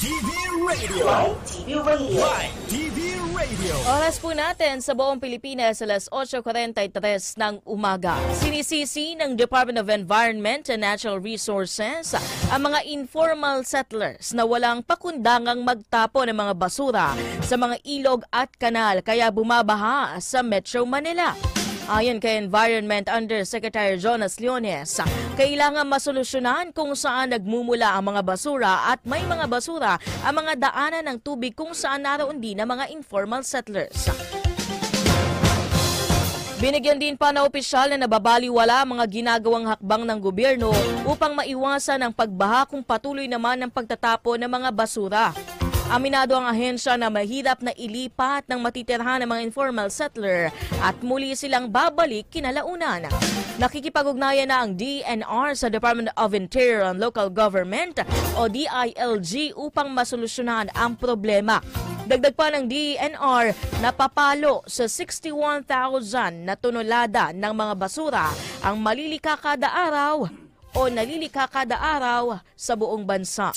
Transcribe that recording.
TV Radio. Live TV Radio. Live TV Radio. Oras po natin sa buong Pilipinas alas 8:43 ng umaga. Sinisisi ng Department of Environment and Natural Resources ang mga informal settlers na walang pakundangang magtapo ng mga basura sa mga ilog at kanal kaya bumabaha sa Metro Manila. Ayon kay Environment Undersecretary Jonas Leones, kailangan masolusyonan kung saan nagmumula ang mga basura at may mga basura ang mga daanan ng tubig kung saan naroon din ang mga informal settlers. Binigyan din pa na opisyal na nababaliwala ang mga ginagawang hakbang ng gobyerno upang maiwasan ang pagbaha kung patuloy naman ang pagtatapon ng mga basura. Aminado ang ahensya na mahirap na ilipat ng matitirhan ng mga informal settler at muli silang babalik kinalaunan. Nakikipag-ugnayan na ang DNR sa Department of Interior and Local Government o DILG upang masolusyonan ang problema. Dagdag pa ng DNR na papalo sa 61,000 na tonelada ng mga basura ang malilika kada araw o nalilika kada araw sa buong bansa.